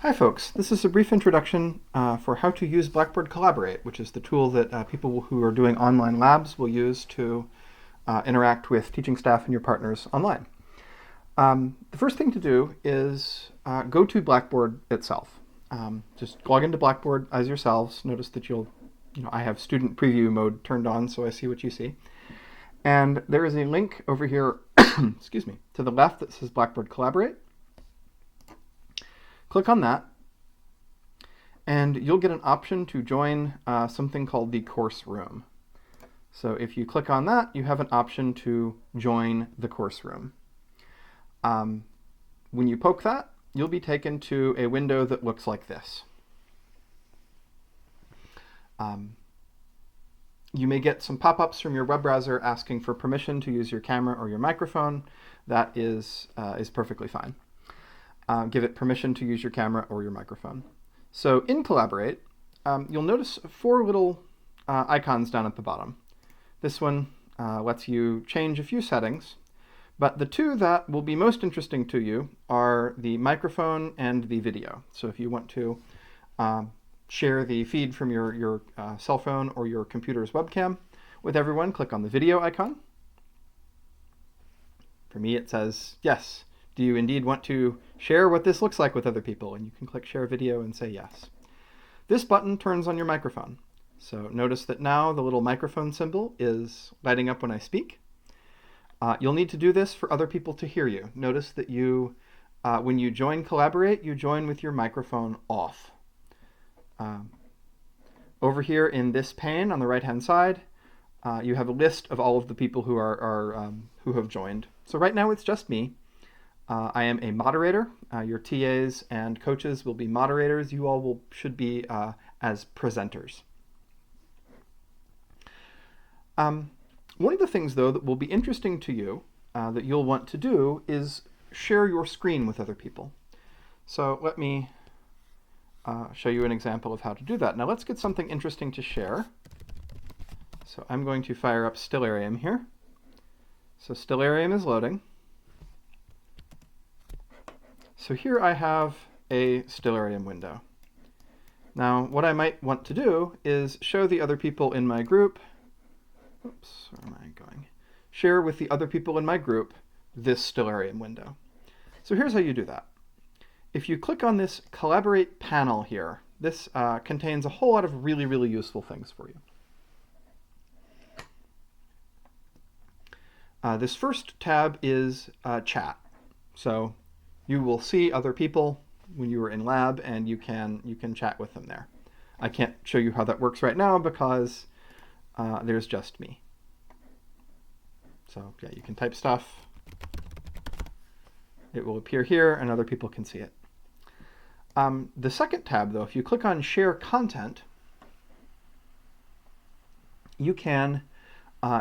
Hi folks, this is a brief introduction for how to use Blackboard Collaborate, which is the tool that people who are doing online labs will use to interact with teaching staff and your partners online. The first thing to do is go to Blackboard itself. Just log into Blackboard as yourselves. Notice that I have student preview mode turned on so I see what you see. And there is a link over here, excuse me, to the left that says Blackboard Collaborate. Click on that, and you'll get an option to join something called the course room. So if you click on that, you have an option to join the course room. When you poke that, you'll be taken to a window that looks like this. You may get some pop-ups from your web browser asking for permission to use your camera or your microphone. That is perfectly fine. Give it permission to use your camera or your microphone. So in Collaborate, you'll notice four little icons down at the bottom. This one lets you change a few settings, but the two that will be most interesting to you are the microphone and the video. So if you want to share the feed from your cell phone or your computer's webcam with everyone, click on the video icon. For me, it says yes. Do you indeed want to share what this looks like with other people? And you can click Share Video and say yes. This button turns on your microphone. So notice that now the little microphone symbol is lighting up when I speak. You'll need to do this for other people to hear you. Notice that when you join Collaborate, you join with your microphone off. Over here in this pane on the right-hand side, you have a list of all of the people who who have joined. So right now it's just me. I am a moderator. Your TAs and coaches will be moderators. You all should be as presenters. One of the things, though, that will be interesting to you that you'll want to do is share your screen with other people. So let me show you an example of how to do that. Now let's get something interesting to share. So I'm going to fire up Stellarium here. So Stellarium is loading. So here I have a Stellarium window. Now, what I might want to do is show the other people in my group, oops, where am I going? Share with the other people in my group this Stellarium window. So here's how you do that. If you click on this Collaborate panel here, this contains a whole lot of really, really useful things for you. This first tab is chat. So you will see other people when you are in lab, and you can chat with them there. I can't show you how that works right now because there's just me. So yeah, you can type stuff. It will appear here, and other people can see it. The second tab, though, if you click on Share Content, you can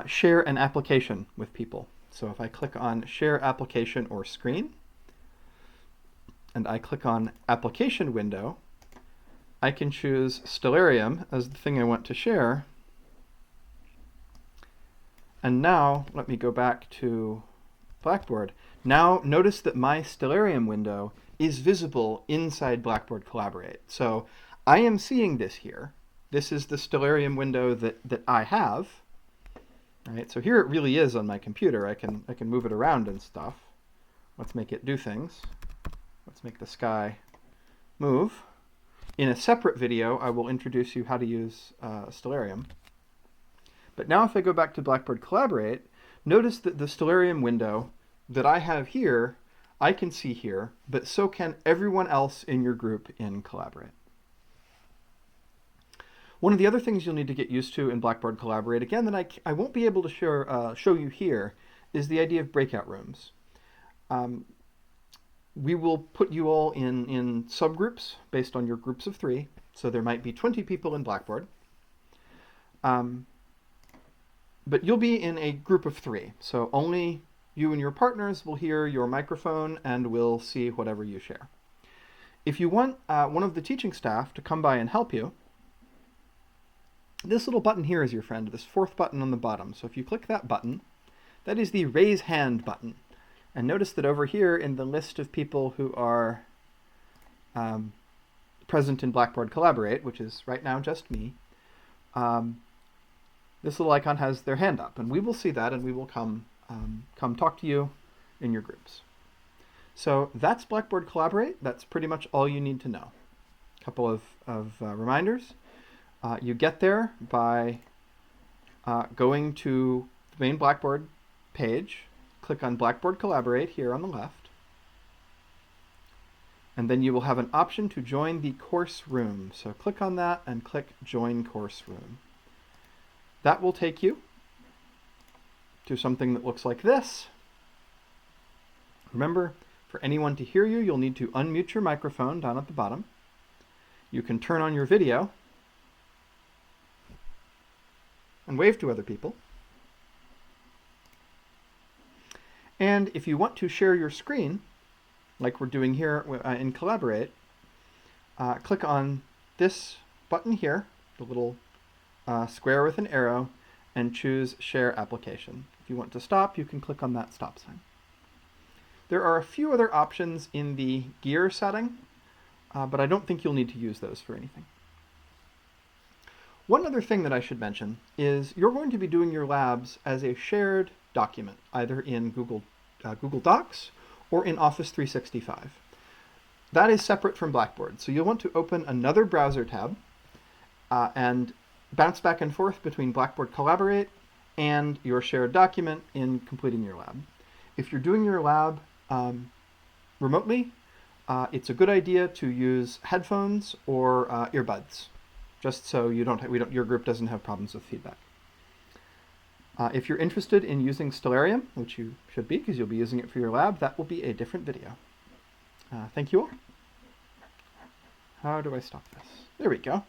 share an application with people. So if I click on Share Application or Screen, and I click on Application Window, I can choose Stellarium as the thing I want to share. And now, let me go back to Blackboard. Now, notice that my Stellarium window is visible inside Blackboard Collaborate. So I am seeing this here. This is the Stellarium window that I have. Right? So here it really is on my computer. I can move it around and stuff. Let's make it do things. Let's make the sky move. In a separate video, I will introduce you how to use Stellarium. But now if I go back to Blackboard Collaborate, notice that the Stellarium window that I have here, I can see here, but so can everyone else in your group in Collaborate. One of the other things you'll need to get used to in Blackboard Collaborate, again, that I won't be able to show you here, is the idea of breakout rooms. We will put you all in subgroups based on your groups of 3. So there might be 20 people in Blackboard. But you'll be in a group of 3. So only you and your partners will hear your microphone and will see whatever you share. If you want one of the teaching staff to come by and help you, this little button here is your friend, this 4th button on the bottom. So if you click that button, that is the Raise Hand button. And notice that over here in the list of people who are present in Blackboard Collaborate, which is right now just me, this little icon has their hand up, and we will see that, and we will come talk to you in your groups. So that's Blackboard Collaborate. That's pretty much all you need to know. A couple of reminders. You get there by going to the main Blackboard page, click on Blackboard Collaborate here on the left, and then you will have an option to join the course room. So click on that and click Join Course Room. That will take you to something that looks like this. Remember, for anyone to hear you, you'll need to unmute your microphone down at the bottom. You can turn on your video and wave to other people. And if you want to share your screen, like we're doing here in Collaborate, click on this button here, the little square with an arrow, and choose Share Application. If you want to stop, you can click on that stop sign. There are a few other options in the gear setting, but I don't think you'll need to use those for anything. One other thing that I should mention is you're going to be doing your labs as a shared document, either in Google Docs or in Office 365. That is separate from Blackboard, so you'll want to open another browser tab and bounce back and forth between Blackboard Collaborate and your shared document in completing your lab. If you're doing your lab remotely, it's a good idea to use headphones or earbuds, just so your group doesn't have problems with feedback. If you're interested in using Stellarium, which you should be because you'll be using it for your lab, that will be a different video. Thank you all. How do I stop this? There we go.